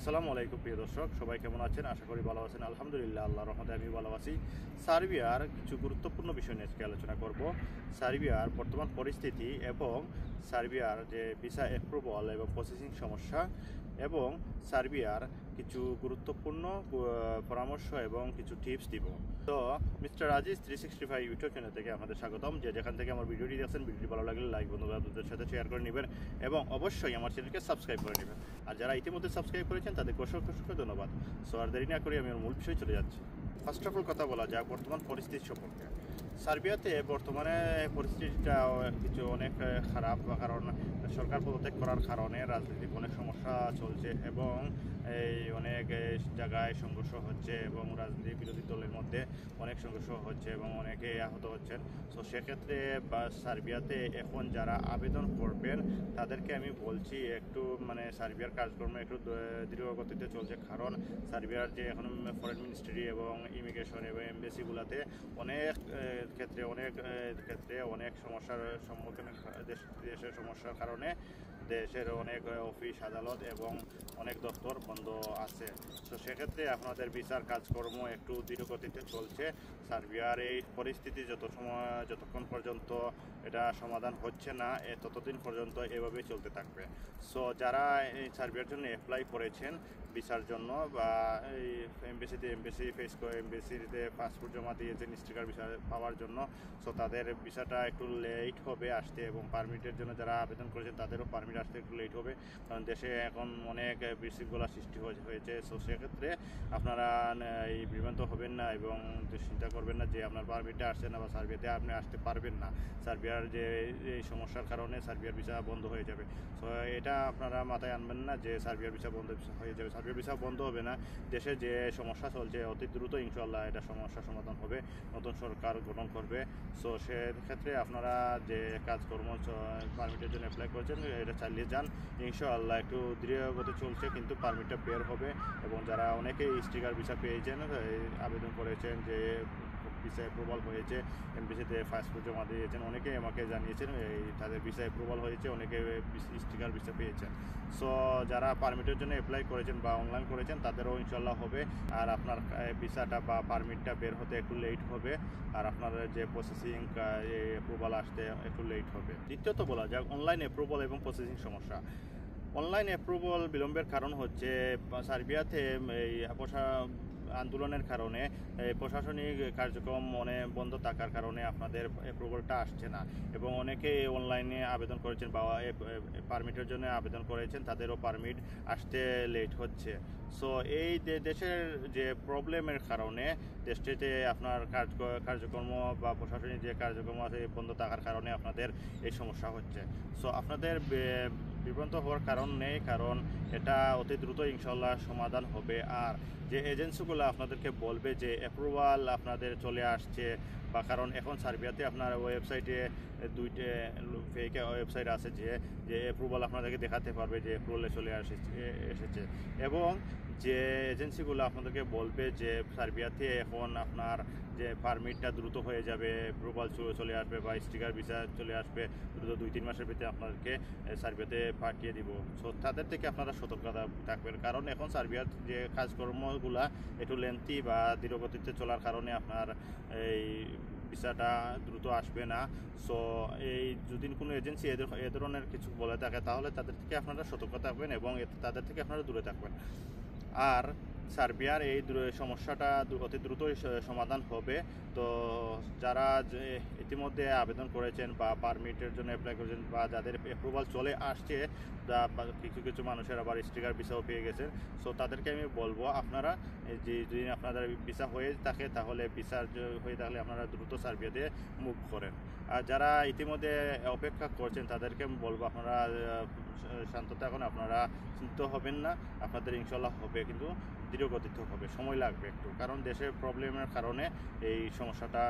আসসালামু আলাইকুম প্রিয় দর্শক, সবাই কেমন আছেন? আশা করি ভালো আছেন। আলহামদুলিল্লাহ, আল্লাহর রহমতে আমি ভালো আছি। সার্বিয়ার কিছু গুরুত্বপূর্ণ বিষয় নিয়ে আজকে আলোচনা করব। সার্বিয়ার বর্তমান পরিস্থিতি এবং সার্বিয়ার যে ভিসা অ্যাপ্রুভাল এবং প্রসেসিং সমস্যা এবং সার্বিয়ার কিছু গুরুত্বপূর্ণ পরামর্শ এবং কিছু টিপস দিব। তো মিস্টার আজিজ 365 ইউটিউব চ্যানেল থেকে আমাদের স্বাগতম। যেখান থেকে আমার ভিডিওটি দেখছেন, ভিডিওটি ভালো লাগলে লাইক, বন্ধুবান্ধবদের সাথে শেয়ার করে নেবেন এবং অবশ্যই আমার চ্যানেলকে সাবস্ক্রাইব করে নেবেন। আর যারা ইতিমধ্যে সাবস্ক্রাইব করেছেন তাদেরকে অসংখ্য ধন্যবাদ। সো আর দেরি না করে আমি আমার মূল বিষয়ে চলে যাচ্ছি। ফার্স্ট অফ অল কথা বলা যাক বর্তমান পরিস্থিতি সম্পর্কে। সার্বিয়াতে বর্তমানে পরিস্থিতিটা কিছু অনেক খারাপ, কারণ সরকার পদত্যাগ করার কারণে রাজনৈতিক অনেক সমস্যা চলছে এবং এই অনেক জায়গায় সংঘর্ষ হচ্ছে এবং রাজনৈতিক বিরোধী দলের মধ্যে অনেক সংঘর্ষ হচ্ছে এবং অনেকে আহত হচ্ছেন। তো সেক্ষেত্রে সার্বিয়াতে এখন যারা আবেদন করবেন তাদেরকে আমি বলছি একটু সার্বিয়ার কাজকর্ম একটু দৃঢ়গতিতে চলছে, কারণ সার্বিয়ার যে এখন ফরেন মিনিস্ট্রি এবং ইমিগ্রেশন এবং এমবেসিগুলোতে অনেক ক্ষেত্রে অনেক সমস্যার সম্মুখীন, দেশের সমস্যার কারণে দেশের অনেক অফিস আদালত এবং অনেক দপ্তর বন্ধ আছে। তো সেক্ষেত্রে আপনাদের বিচার কাজকর্ম একটু দৃঢ়গতিতে চলছে। সার্বিয়ার এই পরিস্থিতি যতক্ষণ পর্যন্ত এটা সমাধান হচ্ছে না, ততদিন পর্যন্ত এভাবেই চলতে থাকবে। সো যারা এই সার্বিয়ার জন্য অ্যাপ্লাই করেছেন ভিসার জন্য বা এই এমবেসিতে পাসপোর্ট জমা দিয়েছেন স্টিকার ভিসা পাওয়ার জন্য, সো তাদের ভিসাটা একটু লেট হবে আসতে এবং পারমিটের জন্য যারা আবেদন করেছেন তাদেরও পারমিট আসতে একটু লেট হবে, কারণ দেশে এখন অনেক বিশৃঙ্খলা সৃষ্টি হয়েছে। সো সেক্ষেত্রে আপনারা এই বিভ্রান্ত হবেন না এবং চিন্তা করবেন না যে আপনার পারমিটটা আসছে না বা সার্বিয়াতে আপনি আসতে পারবেন না। সার্বিয়ার যে এই সমস্যার কারণে সার্বিয়ার ভিসা বন্ধ হয়ে যাবে। সো এটা আপনারা মাথায় আনবেন না যে সার্বিয়ার ভিসা বন্ধ হয়ে যাবে। সার্বিয়ার ভিসা বন্ধ হবে না। দেশে যে সমস্যা চলছে অতি দ্রুত ইনশাআল্লাহ এটা সমস্যার সমাধান হবে, নতুন সরকার গঠন করবে। সো সেক্ষেত্রে আপনারা যে কাজকর্ম পারমিটের জন্য অ্যাপ্লাই করেছেন এটা চালিয়ে যান, ইনশাআল্লাহ একটু দৃঢ়গতি চলছে কিন্তু পারমিটটা বের হবে। এবং যারা অনেকেই স্টিকার ভিসা পেয়েছেন, আবেদন করেছেন যে ভিসা অ্যাপ্রুভাল হয়েছে, এমবিসিতে পাসপোর্ট জমা দিয়েছেন, অনেকে আমাকে জানিয়েছেন তাদের ভিসা অ্যাপ্রুভাল হয়েছে, অনেকে স্টিকার ভিসা পেয়েছেন। সো যারা পারমিটের জন্য অ্যাপ্লাই করেছেন বা অনলাইন করেছেন তাদেরও ইনশাল্লাহ হবে। আর আপনার ভিসাটা বা পারমিটটা বের হতে একটু লেট হবে আর আপনার যে প্রসেসিং অ্যাপ্রুভাল আসতে একটু লেট হবে। দ্বিতীয়ত বলা যাক অনলাইন অ্যাপ্রুভাল এবং প্রসেসিং সমস্যা। অনলাইন অ্যাপ্রুভাল বিলম্বের কারণ হচ্ছে সার্বিয়াতে এই আন্দোলনের কারণে প্রশাসনিক কার্যক্রম বন্ধ থাকার কারণে আপনাদের অ্যাপ্রুভালটা আসছে না এবং অনেকে অনলাইনে আবেদন করেছেন বা পারমিটের জন্য আবেদন করেছেন, তাদেরও পারমিট আসতে লেট হচ্ছে। সো এই দেশের যে প্রবলেমের কারণে দেশটিতে আপনার কার্যক্রম বা প্রশাসনিক যে কার্যক্রম আছে বন্ধ থাকার কারণে আপনাদের এই সমস্যা হচ্ছে। সো আপনাদের বিভ্রান্ত হওয়ার কারণ নেই, কারণ এটা অতি দ্রুত ইনশাল্লাহ সমাধান হবে। আর যে এজেন্সিগুলো আপনাদেরকে বলবে যে অ্যাপ্রুভাল আপনাদের চলে আসছে, বা কারণ এখন সার্বিয়াতে আপনার ওয়েবসাইটে দুইটা ফেক ওয়েবসাইট আছে যে অ্যাপ্রুভাল আপনাদেরকে দেখাতে পারবে যে অ্যাপ্রুভালে চলে এসেছে এবং যে এজেন্সিগুলো আপনাদেরকে বলবে যে সার্বিয়াতে এখন আপনার যে পারমিটটা দ্রুত হয়ে যাবে, অ্যাপ্রুভাল চলে আসবে বা স্টিকার ভিসা চলে আসবে দ্রুত 2-3 মাসের ভিতরে আপনাদেরকে সার্বিয়াতে পাঠিয়ে দিব। সো তাদের থেকে আপনারা সতর্কতা থাকবেন, কারণ এখন সার্বিয়ার যে কাজকর্মগুলা একটু লেন্থি বা দৃঢ়গতিতে চলার কারণে আপনার এই ভিসাটা দ্রুত আসবে না। সো এই যদি কোনো এজেন্সি এ ধরনের কিছু বলে থাকে তাহলে তাদের থেকে আপনারা সতর্ক থাকবেন এবং তাদের থেকে আপনারা দূরে থাকবেন। আর সার্বিয়ার এই সমস্যাটা অতি দ্রুতই সমাধান হবে। তো যারা ইতিমধ্যে আবেদন করেছেন বা পারমিটের জন্য অ্যাপ্লাই করেছেন বা যাদের অ্যাপ্রুভাল চলে আসছে, কিছু মানুষের আবার স্টিকার ভিসাও পেয়ে গেছেন, সো তাদেরকে আমি বলবো আপনারা যে যদি আপনাদের ভিসা হয়ে থাকে তাহলে আপনারা দ্রুত সার্বিয়াতে মুভ করেন। আর যারা ইতিমধ্যে অপেক্ষা করছেন তাদেরকে আমি বলবো আপনারা শান্ত থাকুন, আপনারা চিন্তিত হবেন না, আপনাদের ইনশাল্লাহ হবে, কিন্তু দৃঢ়গতিতে হবে, সময় লাগবে একটু, কারণ দেশের প্রবলেমের কারণে এই সমস্যাটা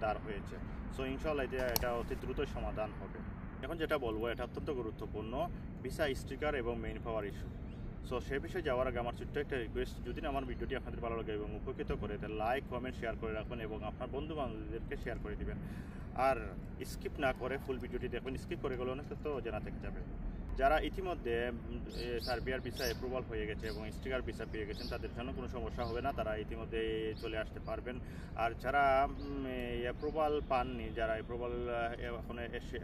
দাঁড় হয়েছে। সো ইনশাল্লাহ এটা অতি দ্রুতই সমাধান হবে। এখন যেটা বলবো এটা অত্যন্ত গুরুত্বপূর্ণ, ভিসা স্টিকার এবং মেইন পাওয়ার ইস্যু। সো সে বিষয়ে যাওয়ার আগে আমার ছোট্ট একটা রিকোয়েস্ট, যদি আমার ভিডিওটি আপনাদের ভালো লাগে এবং উপকৃত করে তাহলে লাইক, কমেন্ট, শেয়ার করে রাখবেন এবং আপনার বন্ধু বান্ধবদেরকে শেয়ার করে দিবেন। আর স্কিপ না করে ফুল ভিডিওটি দেখবেন, স্কিপ করে গেলে অনেক তো জানা থেকে যাবে। যারা ইতিমধ্যে সার্বিয়ার ভিসা অ্যাপ্রুভাল হয়ে গেছে এবং স্টিকার ভিসা পেয়ে গেছেন তাদের জন্য কোনো সমস্যা হবে না, তারা ইতিমধ্যে চলে আসতে পারবেন। আর যারা অ্যাপ্রুভাল পাননি, যারা অ্যাপ্রুভাল এখন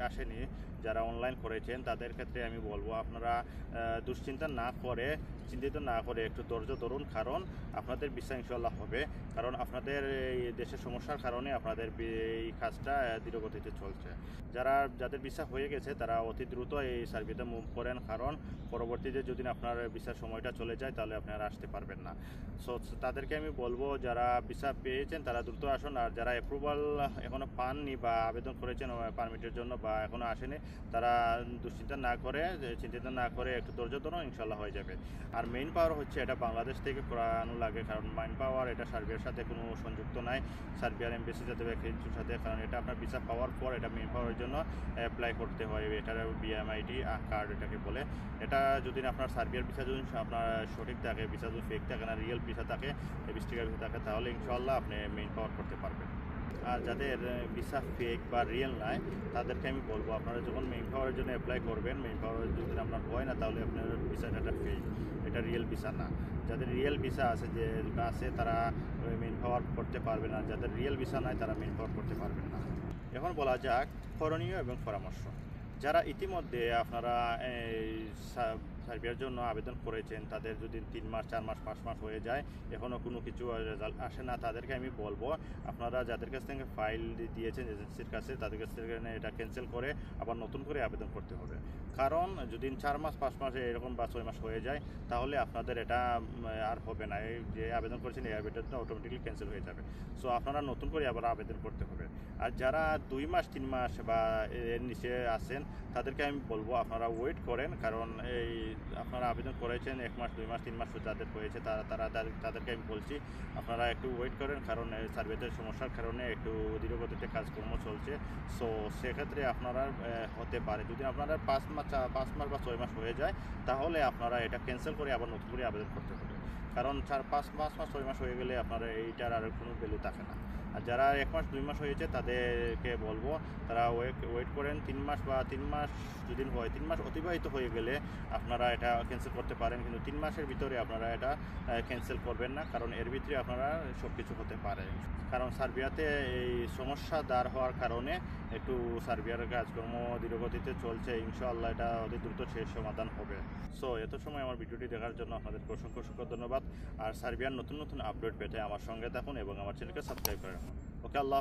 আসেনি, যারা অনলাইন করেছেন তাদের ক্ষেত্রে আমি বলবো আপনারা দুশ্চিন্তা না করে, চিন্তিত না করে একটু ধৈর্য ধরুন, কারণ আপনাদের ভিসা ইনশাল্লাহ হবে। কারণ আপনাদের এই দেশের সমস্যার কারণে আপনাদের এই কাজটা ধীরগতিতে চলছে। যাদের ভিসা হয়ে গেছে তারা অতি দ্রুত এই সার্ভিসে মুভ করেন, কারণ পরবর্তীতে যদি আপনার ভিসার সময়টা চলে যায় তাহলে আপনারা আসতে পারবেন না। সো তাদেরকে আমি বলবো যারা ভিসা পেয়েছেন তারা দ্রুত আসুন, আর যারা অ্যাপ্রুভাল এখনও পাননি বা আবেদন করেছেন পারমিটের জন্য বা এখনও আসেনি তারা দুশ্চিন্তা না করে, চিন্তিত না করে একটু ধৈর্য ধরুন, ইনশাল্লাহ হয়ে যাবে। আর মেইন পাওয়ার হচ্ছে এটা বাংলাদেশ থেকে করানো লাগে, কারণ মেইন পাওয়ার এটা সার্বিয়ার সাথে কোনো সংযুক্ত নাই, সার্বিয়ার এমবেসি সাথে বা কিছুর সাথে, কারণ এটা আপনার ভিসা পাওয়ার পর এটা মেইন পাওয়ারের জন্য অ্যাপ্লাই করতে হয়, এটার বিএমআইডি কার্ড এটাকে বলে। এটা যদি আপনার সার্বিয়ার ভিসা যদি আপনার সঠিক থাকে, ভিসা যদি ফেক থাকে না, রিয়েল ভিসা থাকে, স্টিকার ভিসা থাকে, তাহলে ইনশাল্লাহ আপনি মেইন পাওয়ার করতে পারবেন। আর যাদের ভিসা ফেক বা রিয়েল নাই তাদেরকে আমি বলবো আপনারা যখন মেইন পাওয়ারের জন্য অ্যাপ্লাই করবেন, মেইন পাওয়ার যদি আপনার হয় না তাহলে আপনার ভিসাটা এটা ফেক, এটা রিয়েল ভিসা না। যাদের রিয়েল ভিসা আছে তারা মেইন পাওয়ার করতে পারবে না, যাদের রিয়েল ভিসা নাই তারা মেইন পাওয়ার করতে পারবেন না। এখন বলা যাক করণীয় এবং পরামর্শ। যারা ইতিমধ্যে আপনারা সার্বিয়ার জন্য আবেদন করেছেন তাদের যদি 3 মাস 4 মাস 5 মাস হয়ে যায় এখনও কোনো কিছু রেজাল্ট আসে না, তাদেরকে আমি বলবো আপনারা যাদের কাছ থেকে ফাইল দিয়েছেন এজেন্সির কাছে তাদের কাছ থেকে এটা ক্যান্সেল করে আবার নতুন করে আবেদন করতে হবে। কারণ যদি 4 মাস 5 মাসে এরকম বা 6 মাস হয়ে যায় তাহলে আপনাদের এটা আর হবে না, এই যে আবেদন করেছেন এই আবেদনটা অটোমেটিকলি ক্যান্সেল হয়ে যাবে। সো আপনারা নতুন করে আবার আবেদন করতে হবে। আর যারা 2 মাস 3 মাস বা এর নিচে আছেন তাদেরকে আমি বলবো আপনারা ওয়েট করেন, কারণ এই আপনারা আবেদন করেছেন 1 মাস 2 মাস 3 মাস যাদের হয়েছে তাদেরকে আমি বলছি আপনারা একটু ওয়েট করেন, কারণ সার্ভিসের সমস্যার কারণে একটু ধীরগতিতে কাজকর্ম চলছে। সো সেক্ষেত্রে আপনারা হতে পারে যদি আপনারা 5 মাস বা 6 মাস হয়ে যায় তাহলে আপনারা এটা ক্যান্সেল করে আবার নতুন করে আবেদন করতে হবে, কারণ 4-5 মাস 6 মাস হয়ে গেলে আপনারা এইটার আর কোনো ভ্যালু থাকে না। আর যারা 1 মাস 2 মাস হয়েছে তাদেরকে বলবো তারা ওয়েট করেন 3 মাস বা 3 মাস যদি হয় 3 মাস অতিবাহিত হয়ে গেলে আপনারা এটা ক্যান্সেল করতে পারেন, কিন্তু 3 মাসের ভিতরে আপনারা এটা ক্যান্সেল করবেন না, কারণ এর ভিতরে আপনারা সব কিছু হতে পারে। কারণ সার্বিয়াতে এই সমস্যা দাঁড় হওয়ার কারণে একটু সার্বিয়ার কাজকর্ম ধীরগতিতে চলছে, ইনশাআল্লাহ এটা অতি দ্রুত শেষ সমাধান হবে। সো এত সময় আমার ভিডিওটি দেখার জন্য আপনাদেরকে অসংখ্য ধন্যবাদ। আর সার্বিয়ার নতুন আপডেট পেতে আমার সঙ্গে থাকুন এবং আমার চ্যানেলকে সাবস্ক্রাইব করে রাখুন। ওকে, আল্লাহ।